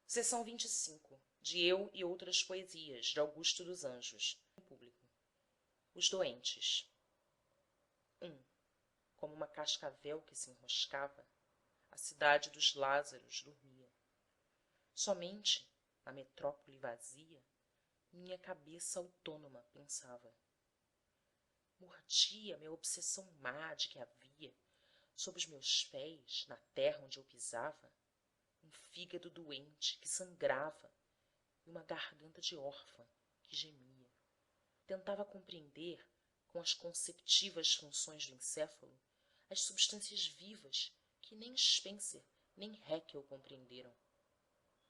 Seção 25, de Eu e Outras Poesias, de Augusto dos Anjos. Em público. Os Doentes. 1. Como uma cascavel que se enroscava, a cidade dos Lázaros dormia. Somente, na metrópole vazia, minha cabeça autônoma pensava. Mordia minha obsessão má de que havia, sob os meus pés, na terra onde eu pisava, um fígado doente que sangrava e uma garganta de órfã que gemia. Tentava compreender, com as conceptivas funções do encéfalo, as substâncias vivas que nem Spencer nem Haeckel compreenderam.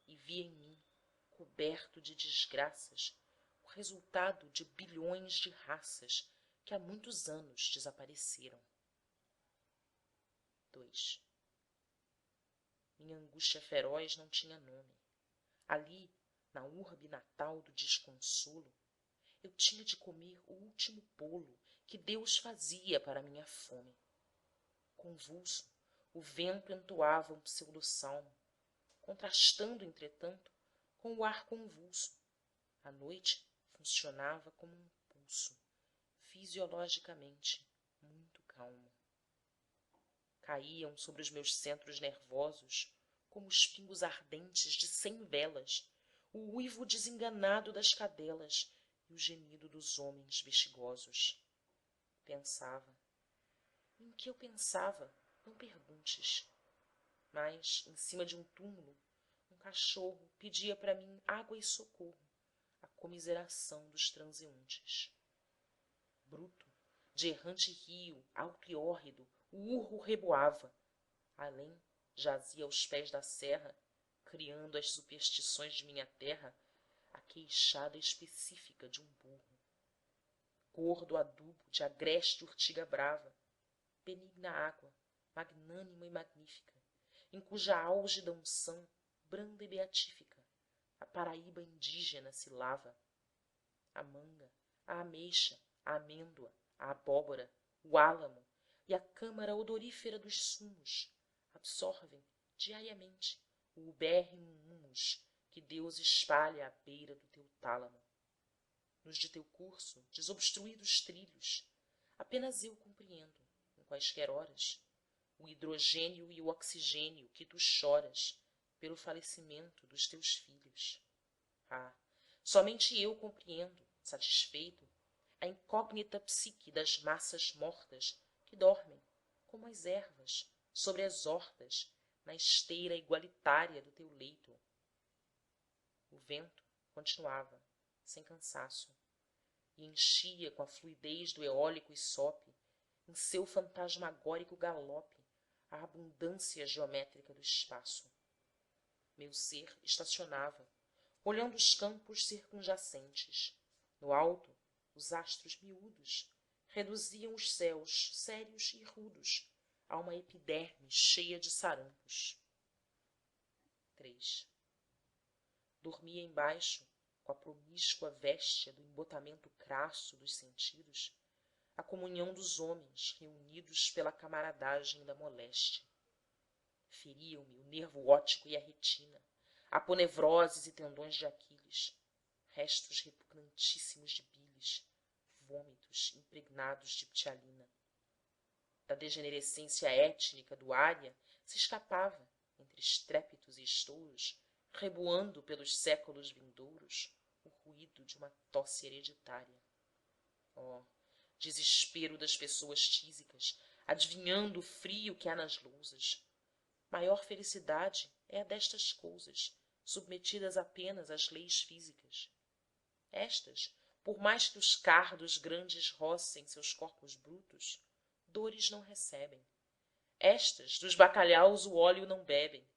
E via em mim, coberto de desgraças, o resultado de bilhões de raças que há muitos anos desapareceram. 2. Minha angústia feroz não tinha nome. Ali, na urbe natal do desconsolo, eu tinha de comer o último bolo que Deus fazia para minha fome. Convulso, o vento entoava um pseudo-salmo, contrastando, entretanto, com o ar convulso. A noite funcionava como um pulso, fisiologicamente muito calmo. Caíam sobre os meus centros nervosos, como os pingos ardentes de 100 velas, o uivo desenganado das cadelas e o gemido dos homens bexigosos. Pensava. Em que eu pensava, não perguntes. Mas, em cima de um túmulo, um cachorro pedia para mim água e socorro, a comiseração dos transeuntes. Bruto, de errante rio, alto e hórrido, o urro reboava. Além, jazia aos pés da serra, criando as superstições de minha terra, a queixada específica de um burro. Gordo adubo de agreste urtiga brava, benigna água, magnânima e magnífica, em cuja álgida unção, branda e beatífica, a paraíba indígena se lava. A manga, a ameixa, a amêndoa, a abóbora, o álamo e a câmara odorífera dos sumos absorvem diariamente o ubérrimo humus que Deus espalha à beira do teu tálamo. Nos de teu curso, desobstruídos trilhos, apenas eu compreendo, em quaisquer horas, o hidrogênio e o oxigênio que tu choras pelo falecimento dos teus filhos. Ah, somente eu compreendo, satisfeito, a incógnita psique das massas mortas que dormem, como as ervas, sobre as hortas, na esteira igualitária do teu leito. O vento continuava, sem cansaço, e enchia com a fluidez do eólico Isope, em seu fantasmagórico galope, a abundância geométrica do espaço. Meu ser estacionava, olhando os campos circunjacentes. No alto, os astros miúdos reduziam os céus sérios e rudos a uma epiderme cheia de sarampos. 3. Dormia embaixo, com a promíscua véstia do embotamento crasso dos sentidos, a comunhão dos homens reunidos pela camaradagem da moléstia. Feriam-me o nervo óptico e a retina, aponevroses e tendões de Aquiles, restos repugnantíssimos de bilis, vômitos impregnados de ptialina. Da degenerescência étnica do ária se escapava, entre estrépitos e estouros, reboando pelos séculos vindouros, o ruído de uma tosse hereditária. Oh, desespero das pessoas tísicas, adivinhando o frio que há nas lousas! Maior felicidade é a destas coisas, submetidas apenas às leis físicas. Estas, por mais que os cardos grandes rocem seus corpos brutos, dores não recebem. Estas, dos bacalhaus o óleo não bebem.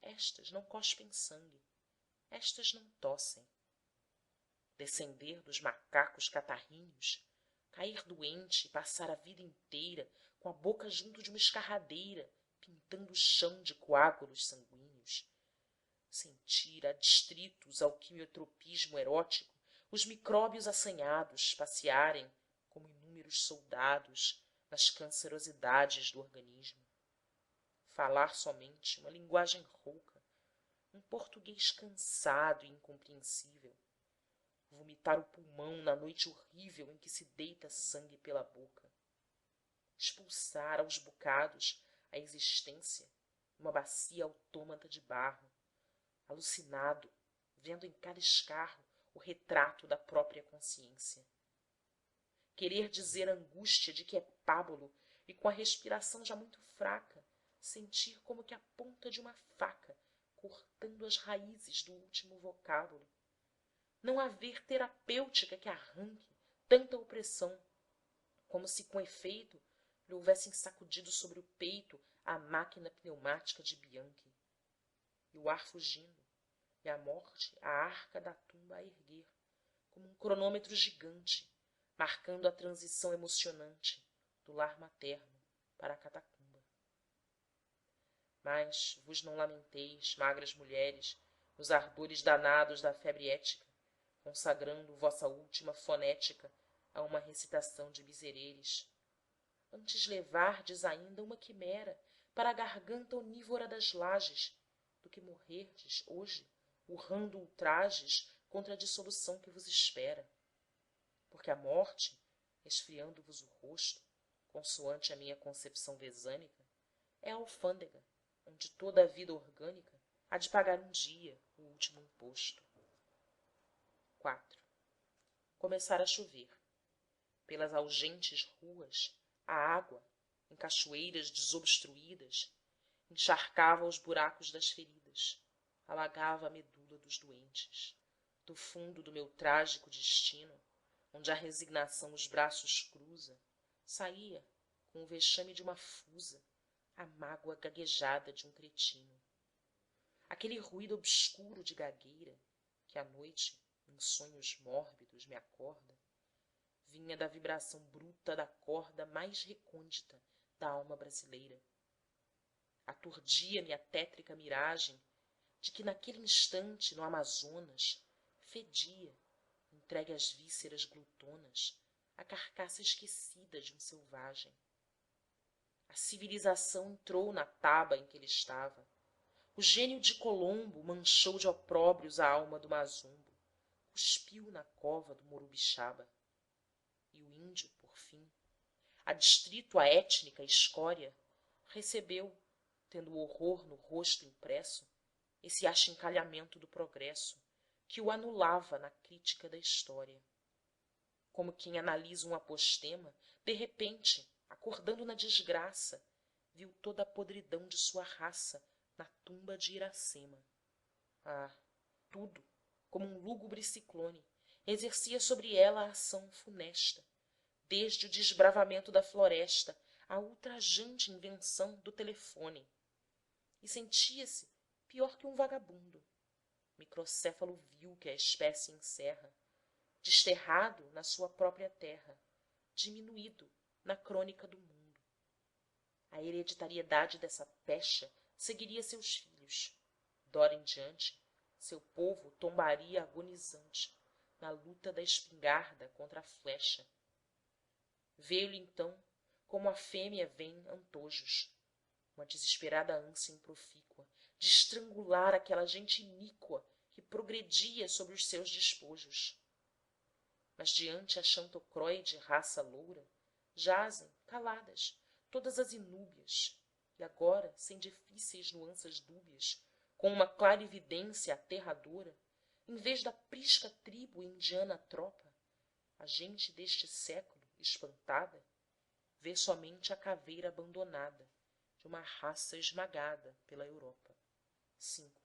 Estas não cospem sangue. Estas não tossem. Descender dos macacos catarrinhos, cair doente e passar a vida inteira com a boca junto de uma escarradeira, pintando o chão de coágulos sanguíneos. Sentir adstritos ao quimiotropismo erótico os micróbios assanhados passearem como inúmeros soldados nas cancerosidades do organismo. Falar somente uma linguagem rouca, um português cansado e incompreensível, vomitar o pulmão na noite horrível em que se deita sangue pela boca, expulsar aos bocados a existência numa bacia autômata de barro, alucinado, vendo em cada escarro o retrato da própria consciência. Querer dizer a angústia de que é pábulo e com a respiração já muito fraca, sentir como que a ponta de uma faca cortando as raízes do último vocábulo. Não haver terapêutica que arranque tanta opressão, como se com efeito lhe houvessem sacudido sobre o peito a máquina pneumática de Bianchi. E o ar fugindo, e a morte a arca da tumba a erguer, como um cronômetro gigante, marcando a transição emocionante do lar materno para a catacumba. Mas vos não lamenteis, magras mulheres, nos ardores danados da febre ética, consagrando vossa última fonética a uma recitação de misereres. Antes levardes ainda uma quimera para a garganta onívora das lajes, do que morrerdes hoje, urrando ultrajes contra a dissolução que vos espera. Porque a morte, resfriando-vos o rosto, consoante a minha concepção vesânica, é a alfândega, onde toda a vida orgânica há de pagar um dia o último imposto. 4. Começara a chover. Pelas algentes ruas, a água, em cachoeiras desobstruídas, encharcava os buracos das feridas, alagava a medula dos doentes. Do fundo do meu trágico destino, onde a resignação os braços cruza, saía, com o vexame de uma fusa, a mágoa gaguejada de um cretino. Aquele ruído obscuro de gagueira, que à noite, em sonhos mórbidos, me acorda, vinha da vibração bruta da corda mais recôndita da alma brasileira. Aturdia-me a tétrica miragem de que naquele instante, no Amazonas, fedia, entregue às vísceras glutonas, a carcaça esquecida de um selvagem. A civilização entrou na taba em que ele estava. O gênio de Colombo manchou de opróbrios a alma do Mazumbo, cuspiu na cova do Morubixaba. E o índio, por fim, adstrito à étnica escória, recebeu, tendo o horror no rosto impresso, esse achincalhamento do progresso que o anulava na crítica da história. Como quem analisa um apostema, de repente, acordando na desgraça, viu toda a podridão de sua raça na tumba de Iracema. Ah, tudo, como um lúgubre ciclone, exercia sobre ela a ação funesta, desde o desbravamento da floresta à ultrajante invenção do telefone. E sentia-se pior que um vagabundo, microcéfalo vil que a espécie encerra, desterrado na sua própria terra, diminuído na crônica do mundo. A hereditariedade dessa pecha seguiria seus filhos. Dora em diante, seu povo tombaria agonizante na luta da espingarda contra a flecha. Veio-lhe então, como a fêmea vem antojos, uma desesperada ânsia improfícua de estrangular aquela gente iníqua que progredia sobre os seus despojos. Mas diante a xantocróide raça loura, jazem, caladas, todas as inúbias, e agora, sem difíceis nuanças dúbias, com uma clarividência aterradora, em vez da prisca tribo e indiana tropa, a gente deste século, espantada, vê somente a caveira abandonada de uma raça esmagada pela Europa. 5.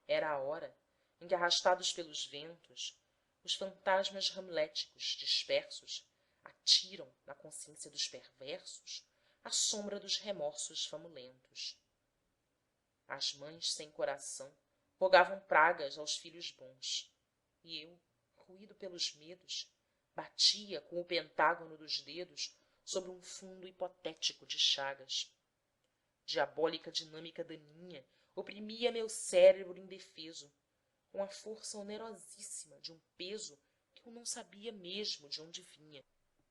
Era a hora em que, arrastados pelos ventos, os fantasmas hamléticos dispersos atiram na consciência dos perversos a sombra dos remorsos famulentos. As mães sem coração rogavam pragas aos filhos bons, e eu, roído pelos medos, batia com o pentágono dos dedos sobre um fundo hipotético de chagas. Diabólica dinâmica daninha oprimia meu cérebro indefeso, com a força onerosíssima de um peso que eu não sabia mesmo de onde vinha.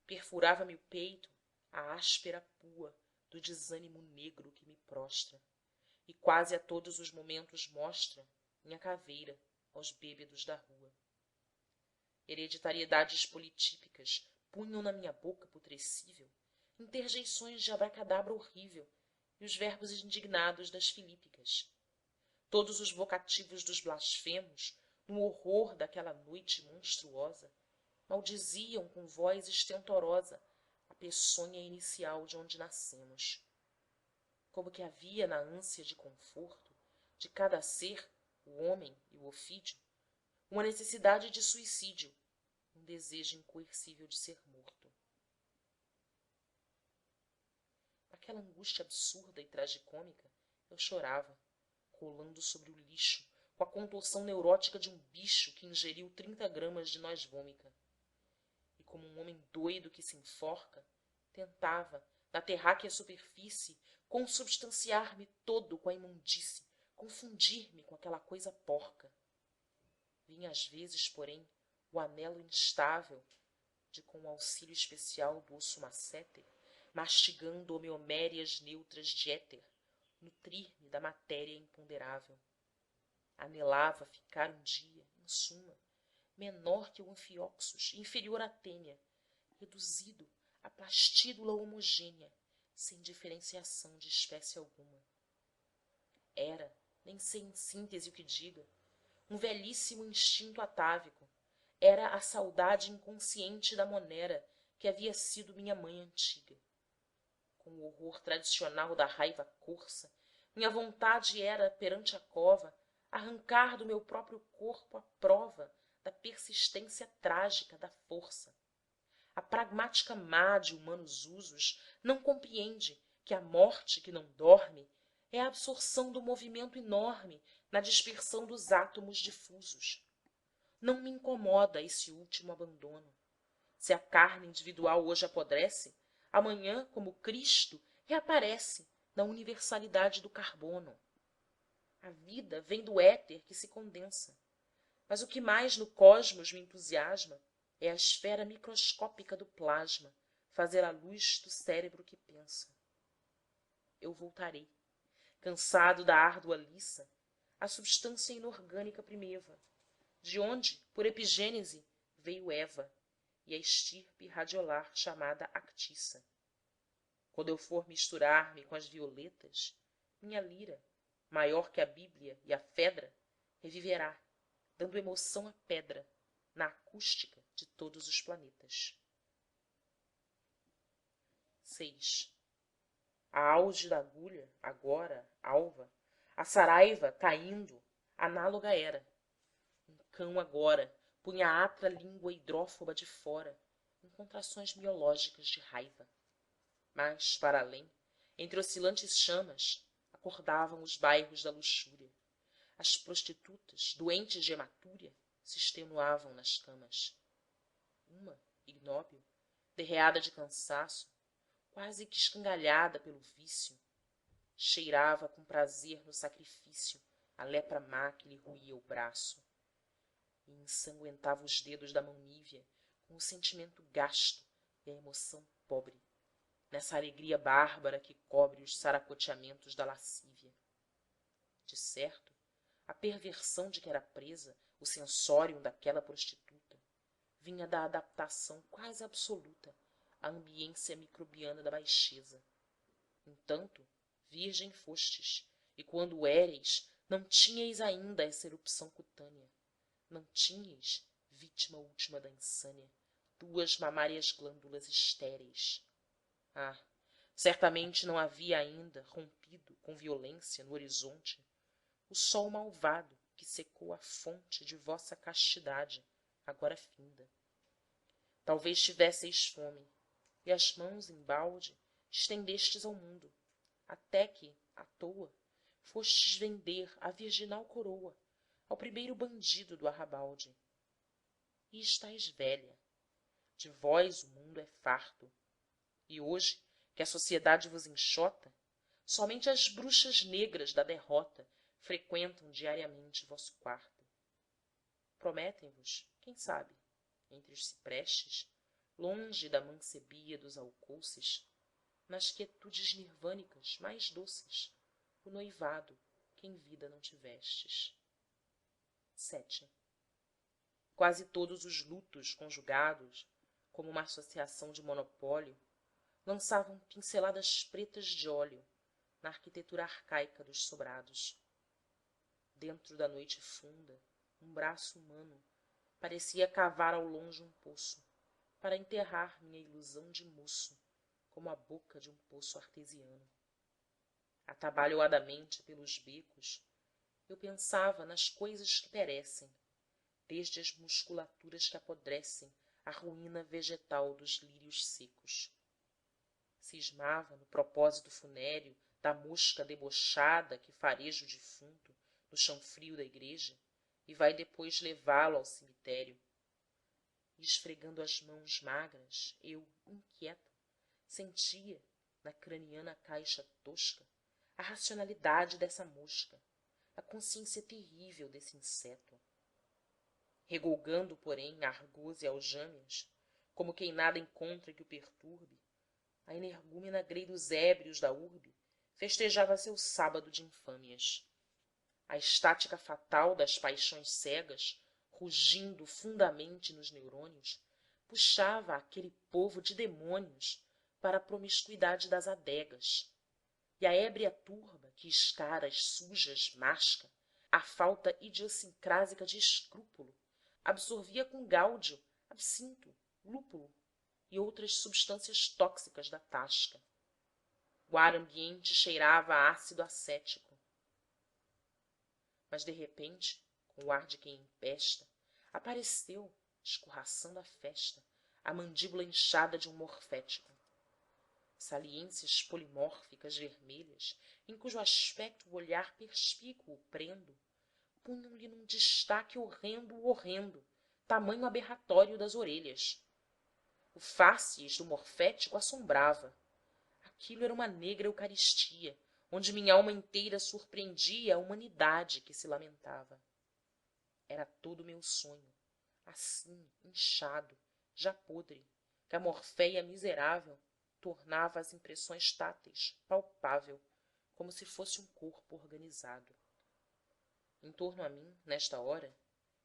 Perfurava-me o peito a áspera pua do desânimo negro que me prostra, e quase a todos os momentos mostra minha caveira aos bêbedos da rua. Hereditariedades politípicas punham na minha boca putrescível interjeições de abracadabra horrível e os verbos indignados das filípicas. Todos os vocativos dos blasfemos, no horror daquela noite monstruosa, maldiziam com voz estentorosa a peçonha inicial de onde nascemos. Como que havia na ânsia de conforto de cada ser, o homem e o ofídio, uma necessidade de suicídio, um desejo incoercível de ser morto. Naquela angústia absurda e tragicômica, eu chorava, rolando sobre o lixo, com a contorção neurótica de um bicho que ingeriu 30 gramas de noz vômica. E como um homem doido que se enforca, tentava, na terráquea superfície, consubstanciar-me todo com a imundície, confundir-me com aquela coisa porca. Vinha às vezes, porém, o anelo instável de, com o auxílio especial do osso masséter, mastigando homeomérias neutras de éter, nutrir-me da matéria imponderável. Anelava ficar um dia, em suma, menor que o anfióxus, inferior à tênia, reduzido à plastídula homogênea, sem diferenciação de espécie alguma. Era, nem sei em síntese o que diga, um velhíssimo instinto atávico, era a saudade inconsciente da monera que havia sido minha mãe antiga. Com o horror tradicional da raiva corsa, minha vontade era, perante a cova, arrancar do meu próprio corpo a prova da persistência trágica da força. A pragmática má de humanos usos não compreende que a morte que não dorme é a absorção do movimento enorme na dispersão dos átomos difusos. Não me incomoda esse último abandono. Se a carne individual hoje apodrece, amanhã, como Cristo, reaparece na universalidade do carbono. A vida vem do éter que se condensa. Mas o que mais no cosmos me entusiasma é a esfera microscópica do plasma fazer a luz do cérebro que pensa. Eu voltarei, cansado da árdua liça, à substância inorgânica primeva, de onde, por epigênese, veio Eva e a estirpe radiolar chamada actissa. Quando eu for misturar-me com as violetas, minha lira, maior que a Bíblia e a Fedra, reviverá, dando emoção à pedra, na acústica de todos os planetas. 6. A auge da agulha, agora, alva, a saraiva, caindo, análoga era. Um cão agora punha a atra língua hidrófoba de fora, em contrações miológicas de raiva. Mas, para além, entre oscilantes chamas, acordavam os bairros da luxúria. As prostitutas, doentes de hematúria, se extenuavam nas camas. Uma, ignóbil, derreada de cansaço, quase que escangalhada pelo vício, cheirava com prazer no sacrifício a lepra má que lhe roía o braço. E ensanguentava os dedos da mão nívea com o sentimento gasto e a emoção pobre, nessa alegria bárbara que cobre os saracoteamentos da lascívia. De certo, a perversão de que era presa o sensorium daquela prostituta vinha da adaptação quase absoluta à ambiência microbiana da baixeza. Entanto, virgem fostes, e quando o éreis, não tinhais ainda essa erupção cutânea. Não tinhais, vítima última da insânia, 2 mamárias glândulas estéreis. Ah, certamente não havia ainda rompido com violência no horizonte o sol malvado que secou a fonte de vossa castidade, agora finda. Talvez tivesseis fome, e as mãos embalde estendestes ao mundo, até que, à toa, fostes vender a virginal coroa ao primeiro bandido do arrabalde. E estáis velha. De vós o mundo é farto. E hoje, que a sociedade vos enxota, somente as bruxas negras da derrota freqüentam diariamente vosso quarto. Prometem-vos, quem sabe, entre os ciprestes, longe da mancebia dos alcouces, nas quietudes nirvânicas mais doces, o noivado que em vida não tivestes. 7. Quase todos os lutos conjugados, como uma associação de monopólio, lançavam pinceladas pretas de óleo na arquitetura arcaica dos sobrados. Dentro da noite funda, um braço humano parecia cavar ao longe um poço para enterrar minha ilusão de moço, como a boca de um poço artesiano. Atabalhoadamente pelos becos, eu pensava nas coisas que perecem, desde as musculaturas que apodrecem a ruína vegetal dos lírios secos. Cismava no propósito funéreo da mosca debochada que fareja o defunto no chão frio da igreja e vai depois levá-lo ao cemitério. E esfregando as mãos magras, eu, inquieto, sentia, na craniana caixa tosca, a racionalidade dessa mosca, a consciência terrível desse inseto. Regolgando, porém, argôs e aljâmias, como quem nada encontra que o perturbe, a energúmena grei dos ébrios da urbe festejava seu sábado de infâmias. A estática fatal das paixões cegas, rugindo fundamente nos neurônios, puxava aquele povo de demônios para a promiscuidade das adegas. E a ébria turba que escaras sujas masca, a falta idiosincrásica de escrúpulo, absorvia com gáudio, absinto, lúpulo e outras substâncias tóxicas da tasca. O ar ambiente cheirava a ácido acético. Mas, de repente, com o ar de quem empesta, apareceu, escorraçando a festa, a mandíbula inchada de um morfético. Saliências polimórficas vermelhas, em cujo aspecto o olhar perspícuo prendo, punham-lhe num destaque horrendo o horrendo, tamanho aberratório das orelhas. O fácies do morfético assombrava. Aquilo era uma negra eucaristia, onde minha alma inteira surpreendia a humanidade que se lamentava. Era todo meu sonho, assim, inchado, já podre, que a morféia miserável tornava as impressões táteis palpável, como se fosse um corpo organizado. Em torno a mim, nesta hora,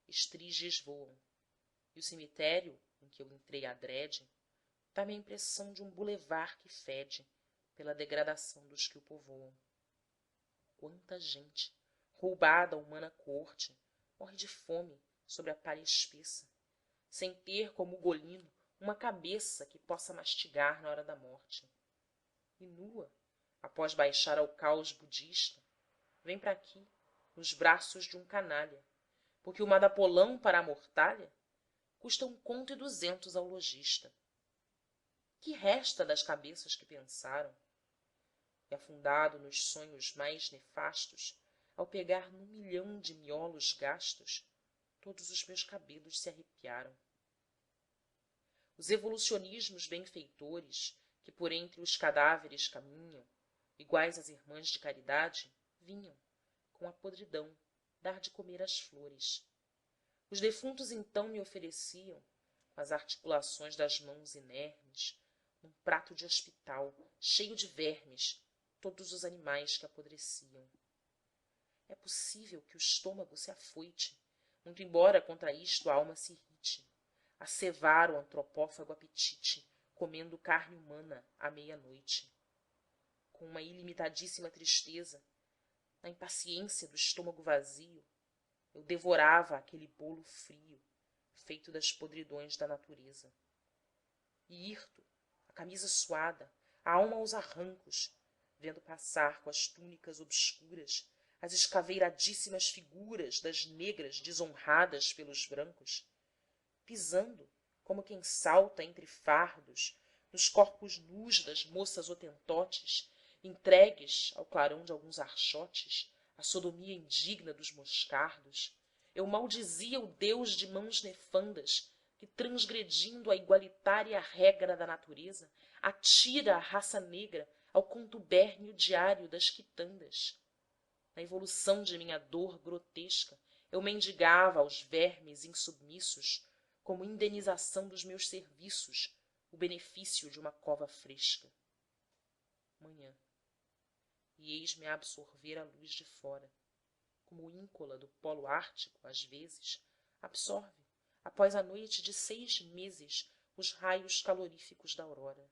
estriges voam, e o cemitério, em que eu entrei adrede, dá-me a impressão de um bulevar que fede pela degradação dos que o povoam. Quanta gente, roubada a humana coorte, morre de fome sobre a palha espessa, sem ter como ugolino uma cabeça que possa mastigar na hora da morte. E nua, após baixar ao caos budista, vem para aqui, nos braços de um canalha, porque o madapolão para a mortalha custa 1,2 ao lojista. Que resta das cabeças que pensaram? E afundado nos sonhos mais nefastos, ao pegar num milhão de miolos gastos, todos os meus cabelos se arrepiaram. Os evolucionismos benfeitores, que por entre os cadáveres caminham, iguais às irmãs de caridade, vinham, com a podridão, dar de comer às flores. Os defuntos então me ofereciam, com as articulações das mãos inermes, num prato de hospital, cheio de vermes, todos os animais que apodreciam. É possível que o estômago se afoite, muito embora contra isto a alma se irrite, a cevar o antropófago apetite, comendo carne humana à meia-noite. Com uma ilimitadíssima tristeza, na impaciência do estômago vazio, eu devorava aquele bolo frio, feito das podridões da natureza. E hirto, a camisa suada, a alma aos arrancos, vendo passar com as túnicas obscuras as escaveiradíssimas figuras das negras desonradas pelos brancos, pisando, como quem salta entre fardos, nos corpos nus das moças hotentotes, entregues ao clarão de alguns archotes, à sodomia indigna dos moscardos, eu maldizia o Deus de mãos nefandas que, transgredindo a igualitária regra da natureza, atira a raça negra ao contubérnio diário das quitandas. Na evolução de minha dor grotesca, eu mendigava aos vermes insubmissos, como indenização dos meus serviços, o benefício de uma cova fresca. Manhã. e eis-me a absorver a luz de fora, como o íncola do polo ártico, às vezes, absorve, após a noite de 6 meses, os raios caloríficos da aurora.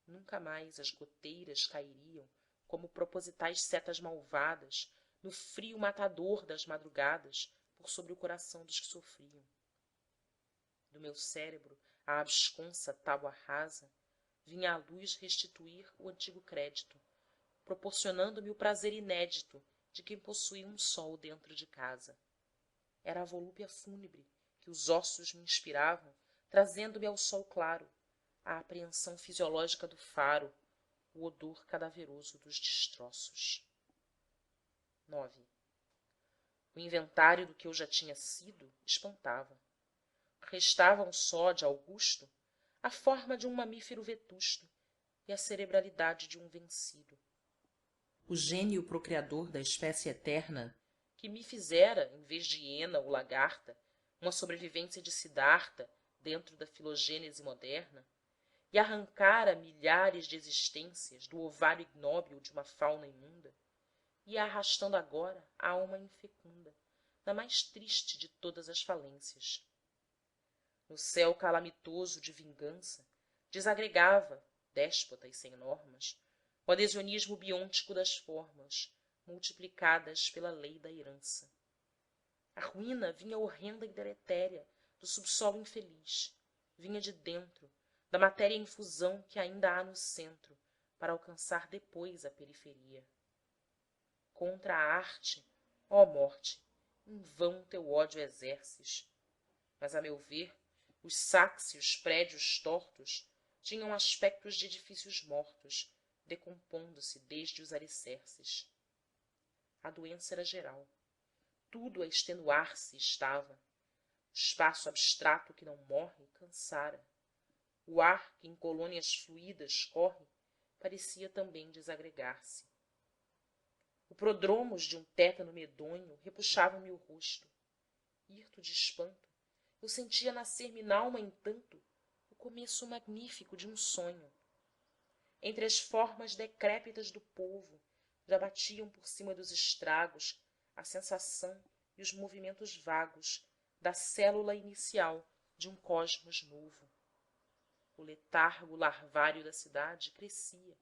Nunca mais as goteiras cairiam, como propositais setas malvadas, no frio matador das madrugadas, por sobre o coração dos que sofriam. Do meu cérebro, à absconsa tábua rasa, vinha a luz restituir o antigo crédito, proporcionando-me o prazer inédito de quem possui um sol dentro de casa. Era a volúpia fúnebre que os ossos me inspiravam, trazendo-me ao sol claro, a apreensão fisiológica do faro, o odor cadaveroso dos destroços. 9. O inventário do que eu já tinha sido espantava. Restavam só, de Augusto, a forma de um mamífero vetusto e a cerebralidade de um vencido. O gênio procriador da espécie eterna, que me fizera, em vez de hiena ou lagarta, uma sobrevivência de Siddhartha dentro da filogênese moderna, e arrancara milhares de existências do ovário ignóbil de uma fauna imunda, ia arrastando agora a alma infecunda, na mais triste de todas as falências. No céu calamitoso de vingança, desagregava, déspota e sem normas, o adhesionismo biôntico das formas, multiplicadas pela lei da herança. A ruína vinha horrenda e deletéria do subsolo infeliz, vinha de dentro, da matéria em fusão que ainda há no centro, para alcançar depois a periferia. Contra a arte, ó morte, em vão teu ódio exerces. Mas, a meu ver, os sáxeos prédios tortos tinham aspectos de edifícios mortos, decompondo-se desde os alicerces. A doença era geral. Tudo a extenuar-se estava. O espaço abstrato que não morre cansara. O ar que em colônias fluídas corre parecia também desagregar-se. O prodromos de um tétano medonho repuxava-me o rosto. Hirto de espanto, eu sentia nascer-me n'alma, entanto, o começo magnífico de um sonho. Entre as formas decrépitas do povo já batiam por cima dos estragos a sensação e os movimentos vagos da célula inicial de um cosmos novo. O letargo larvário da cidade crescia.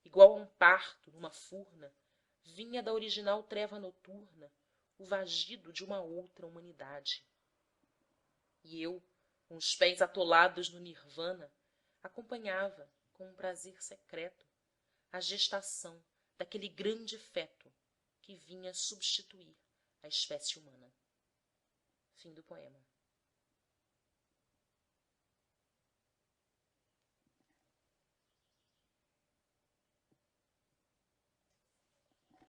Igual a um parto numa furna, vinha da original treva noturna o vagido de uma outra humanidade. E eu, com os pés atolados no nirvana, acompanhava, com um prazer secreto, a gestação daquele grande feto que vinha substituir a espécie humana. Fim do poema.